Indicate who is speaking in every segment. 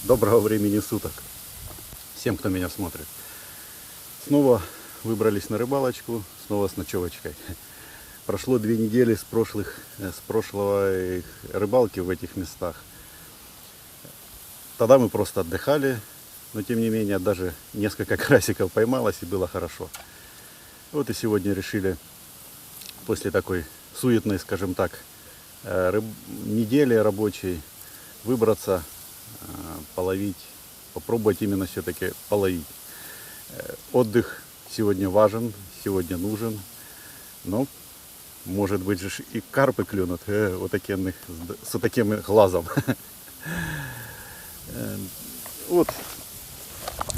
Speaker 1: Доброго времени суток всем, кто меня смотрит. Снова выбрались на рыбалочку, снова с ночевочкой. Прошло 2 недели с прошлой рыбалки в этих местах. Тогда мы просто отдыхали, но тем не менее даже несколько карасиков поймалось и было хорошо. Вот и сегодня решили после такой суетной, скажем так, недели рабочей выбраться, половить, попробовать именно все-таки половить. Отдых сегодня важен, сегодня нужен, но может быть же и карпы клюнут с таким глазом. Вот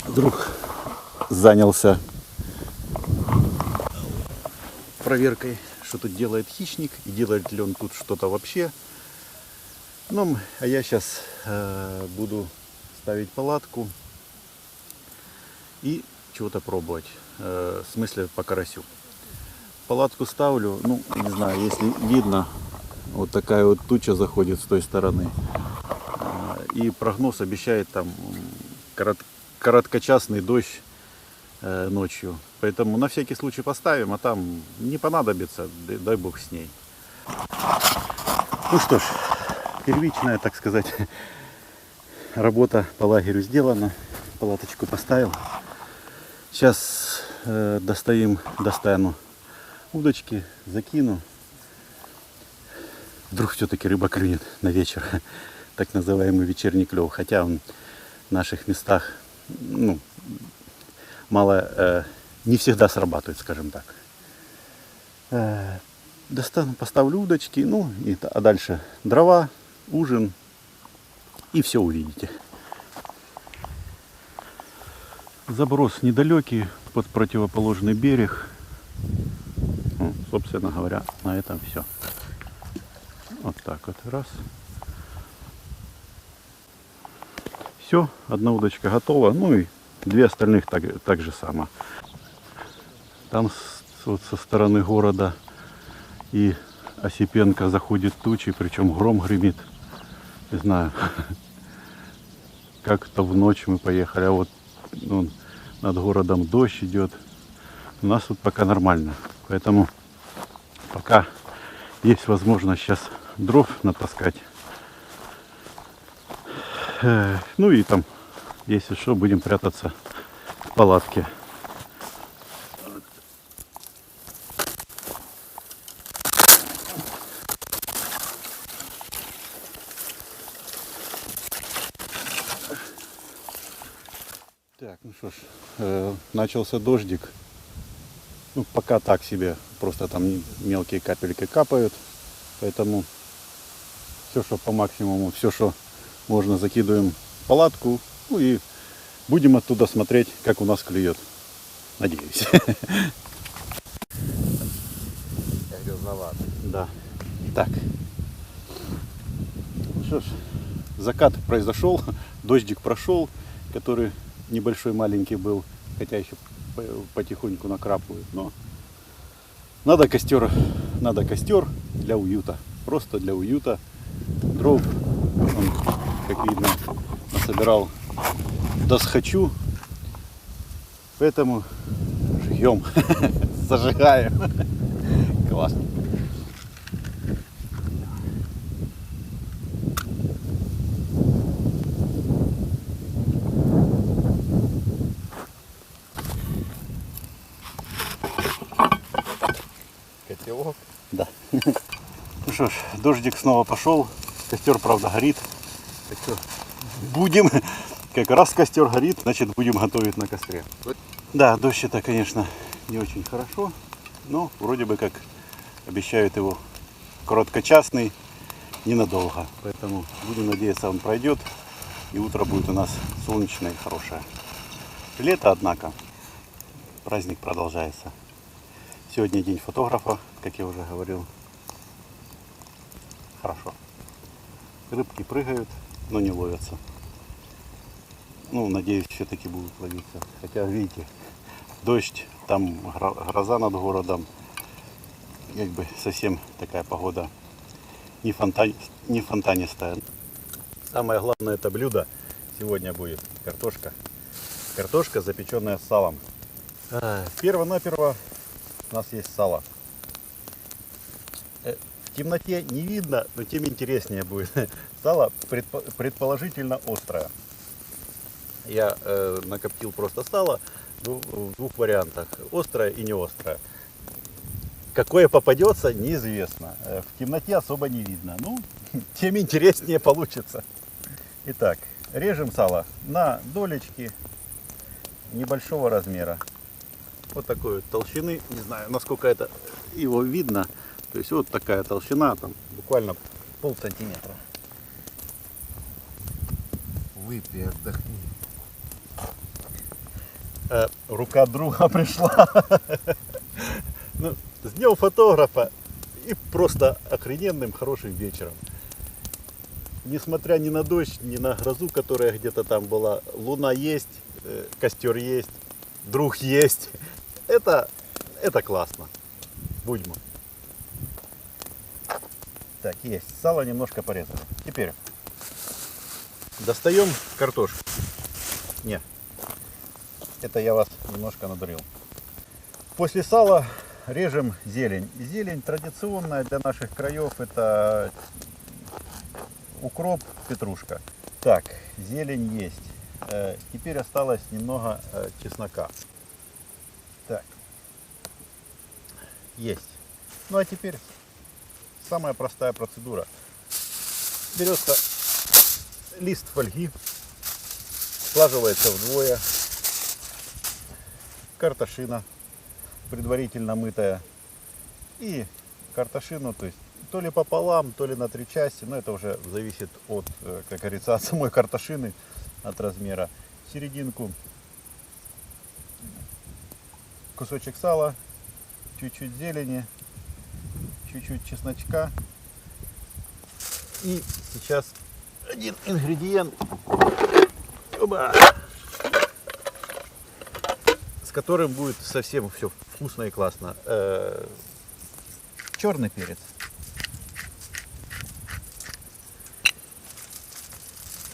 Speaker 1: друг занялся проверкой, что тут делает хищник и делает ли он тут что-то вообще. Ну, а я сейчас буду ставить палатку и чего-то пробовать, в смысле по карасю. Палатку ставлю, ну, не знаю, если видно, вот такая вот туча заходит с той стороны. И прогноз обещает там короткочасный дождь ночью. Поэтому на всякий случай поставим, а там не понадобится, дай бог с ней. Ну что ж, первичная, так сказать, работа по лагерю сделана. Палаточку поставил. Сейчас достану удочки, закину. Вдруг все-таки рыба клюнет на вечер. Так называемый вечерний клев. Хотя он в наших местах, ну, не всегда срабатывает, скажем так. Достану, поставлю удочки, ну, а дальше дрова, ужин, и все увидите. Заброс недалекий, под противоположный берег. Ну, собственно говоря, на этом все. Вот так вот, раз. Все, одна удочка готова, ну и 2 остальных так же само. Там вот со стороны города и Осипенко заходит тучи, причем гром гремит. Не знаю, как-то в ночь мы поехали, а вот над городом дождь идет. У нас тут пока нормально, поэтому пока есть возможность сейчас дров натаскать. Ну и там, если что, будем прятаться в палатке. Так, ну что ж, начался дождик. Ну, пока так себе, просто там мелкие капельки капают. Поэтому все, что по максимуму, все, что можно, закидываем в палатку. Ну и будем оттуда смотреть, как у нас клюет. Надеюсь.
Speaker 2: Грязновато.
Speaker 1: Да. Так. Что ж, закат произошел, дождик прошел, который небольшой, маленький был, хотя еще потихоньку накрапывает, но надо костер для уюта, просто для уюта. Дров, он, как видно, насобирал досхочу, поэтому жгем, зажигаем. Классно.
Speaker 2: Котелок.
Speaker 1: Да. Ну что ж, дождик снова пошел. Костер, правда, горит. Так что будем, как раз костер горит, значит будем готовить на костре. Да, дождь это, конечно, не очень хорошо, но вроде бы как обещают его короткочасный, ненадолго. Поэтому будем надеяться, он пройдет и утро будет у нас солнечное и хорошее. Лето, однако, праздник продолжается. Сегодня день фотографа, как я уже говорил. Хорошо. Рыбки прыгают, но не ловятся. Ну, надеюсь, все-таки будут ловиться. Хотя, видите, дождь, там гроза над городом. Как бы совсем такая погода не фонтанистая. Самое главное это блюдо Сегодня будет картошка. Картошка, запеченная с салом. Перво-наперво у нас есть сало. В темноте не видно, но тем интереснее будет. Сало предположительно острое. Я накоптил просто сало в двух вариантах. Острое и не острое. Какое попадется, неизвестно. В темноте особо не видно. Ну, тем интереснее получится. Итак, режем сало на долечки небольшого размера. Вот такой вот толщины. Не знаю, насколько это его видно. То есть вот такая толщина, там буквально полсантиметра.
Speaker 2: Выпей, отдохни.
Speaker 1: Рука друга пришла. Ну, с днем фотографа и просто охрененным хорошим вечером. Несмотря ни на дождь, ни на грозу, которая где-то там была, луна есть, костер есть, друг есть. Это классно. Будьмо. Так, есть. Сало немножко порезали. Теперь достаем картошку. Не, это я вас немножко надурил. После сала режем зелень. Зелень традиционная для наших краев. Это укроп, петрушка. Так, зелень есть. Теперь осталось немного чеснока. Так, есть. Ну а теперь самая простая процедура. Берется лист фольги, слаживается вдвое, картошина, предварительно мытая, и картошину, то есть то ли пополам, то ли на 3 части, но это уже зависит от, как говорится, от самой картошины, от размера. В серединку кусочек сала, чуть-чуть зелени, чуть-чуть чесночка. И сейчас один ингредиент, с которым будет совсем все вкусно и классно. Черный перец.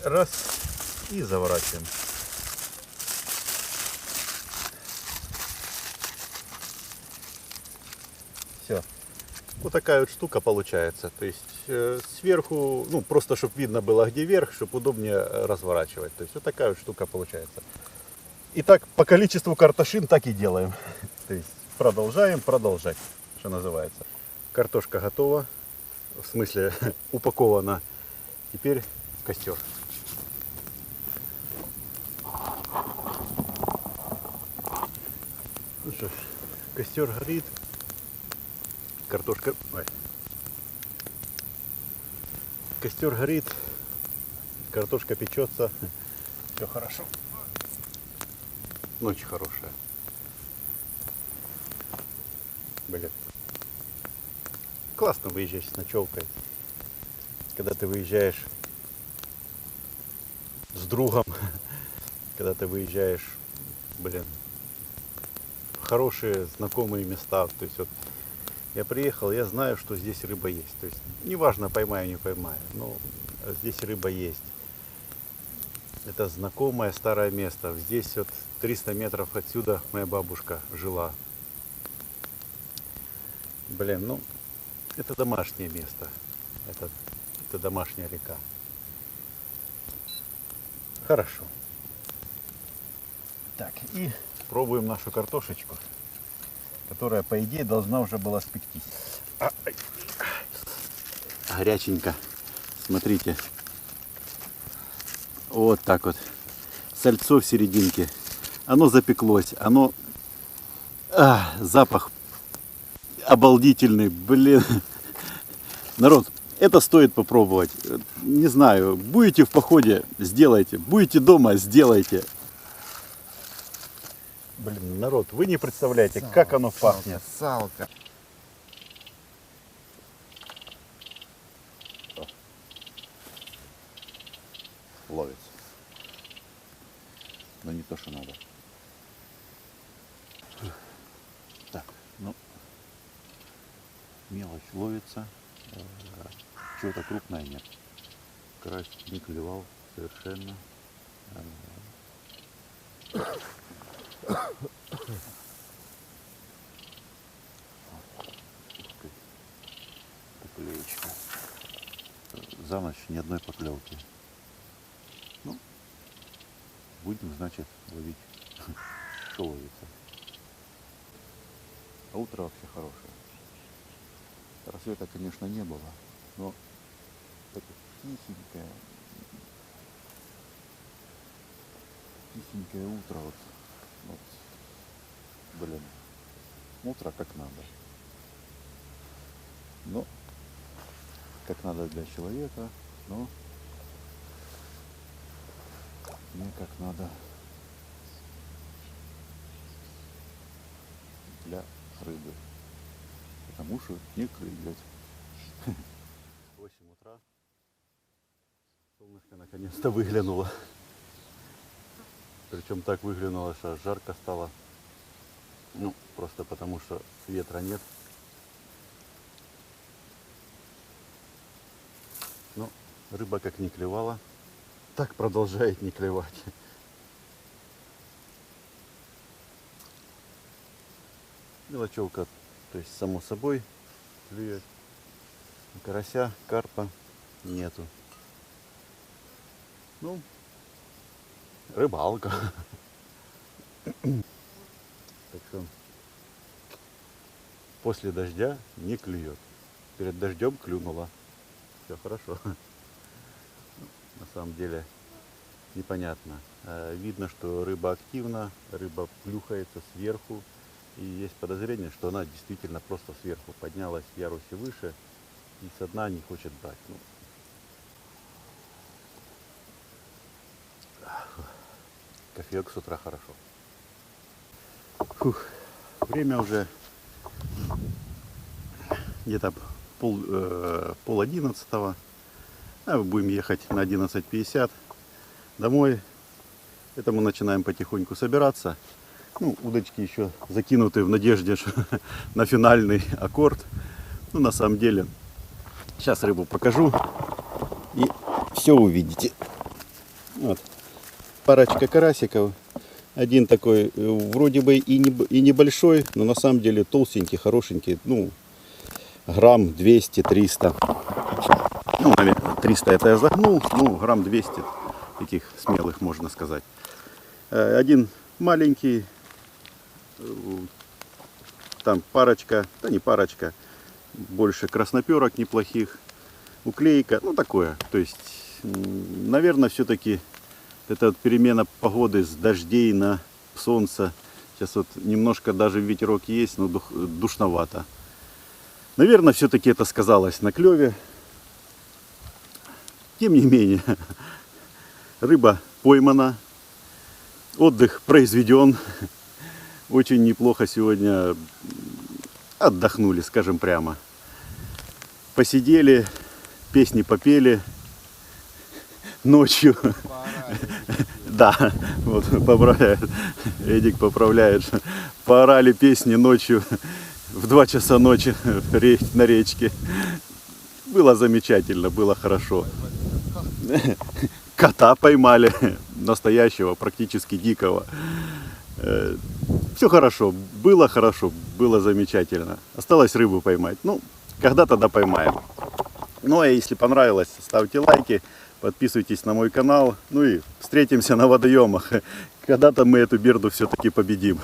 Speaker 1: Раз. И заворачиваем. Все. Вот такая вот штука получается. То есть сверху, ну просто чтобы видно было где верх, чтобы удобнее разворачивать. То есть вот такая вот штука получается. И так по количеству картошин так и делаем. То есть продолжаем продолжать, что называется. Картошка готова. В смысле упакована. Теперь в костер. Ну что ж, костер горит. Картошка... Ой. Костер горит. Картошка печется. Все хорошо. Ночь хорошая. Блин. Классно выезжать с ночевкой. Когда ты выезжаешь с другом. Когда ты выезжаешь, блин, в хорошие знакомые места. То есть вот я приехал, я знаю, что здесь рыба есть. То есть неважно, поймаю, не поймаю, но здесь рыба есть. Это знакомое старое место. Здесь вот 300 метров отсюда моя бабушка жила. Блин, ну, это домашнее место. Это домашняя река. Хорошо. Так, и пробуем нашу картошечку, которая, по идее, должна уже была спектись. Горяченько. Смотрите. Вот так вот. Сальцо в серединке. Оно запеклось. Оно... запах обалдительный. Блин. Народ, это стоит попробовать. Не знаю, будете в походе, сделайте. Будете дома, сделайте. Блин, народ, вы не представляете,
Speaker 2: Салка,
Speaker 1: как оно пахнет.
Speaker 2: Салка.
Speaker 1: Ловится. Но не то, что надо. Так, ну, мелочь ловится. Чего-то крупное нет. Карась не клевал совершенно. Поклеечка. За ночь ни одной поклевки. Ну, будем, значит, ловить. Что ловится. А утро вообще хорошее. Рассвета, конечно, не было, но это тихенькое утро. Вот, блин, утро как надо. Но как надо для человека, но не как надо для рыбы, потому что не клюет. 8 утра, солнышко наконец-то выглянуло. Причем так выглянуло, что жарко стало. Ну, просто потому что ветра нет. Но рыба как не клевала, так продолжает не клевать. Мелочевка, то есть само собой клюет. Карася, карпа нету. Ну, рыбалка. Так что после дождя не клюет. Перед дождем клюнула. Все хорошо. На самом деле непонятно. Видно, что рыба активна, рыба плюхается сверху. И есть подозрение, что она действительно просто сверху поднялась в ярусе выше и со дна не хочет брать. Ну, кофеек с утра хорошо. Фух. Время уже где-то пол 11. Будем ехать на 11:50 домой. Это мы начинаем потихоньку собираться. Ну, удочки еще закинуты в надежде на финальный аккорд. Ну, на самом деле, сейчас рыбу покажу и все увидите. Вот. Парочка карасиков. Один такой вроде бы и небольшой, но на самом деле толстенький, хорошенький. Ну, грамм 200-300. Ну, наверное, 300 это я загнул. Ну, грамм 200 таких смелых, можно сказать. Один маленький. Там парочка, да не парочка, больше красноперок неплохих, уклейка, ну такое. То есть, наверное, все-таки это вот перемена погоды с дождей на солнце. Сейчас вот немножко даже ветерок есть, но душновато. Наверное, все-таки это сказалось на клеве. Тем не менее, рыба поймана, отдых произведен. Очень неплохо сегодня отдохнули, скажем прямо. Посидели, песни попели ночью. Да, вот поправляет, Эдик поправляет. Поорали песни ночью в 2 часа ночи на речке. Было замечательно, было хорошо. Кота поймали, настоящего, практически дикого. Все хорошо, было замечательно. Осталось рыбу поймать. Ну, когда тогда поймаем. Ну, а если понравилось, ставьте лайки, подписывайтесь на мой канал. Ну и встретимся на водоемах. Когда-то мы эту берду все-таки победим.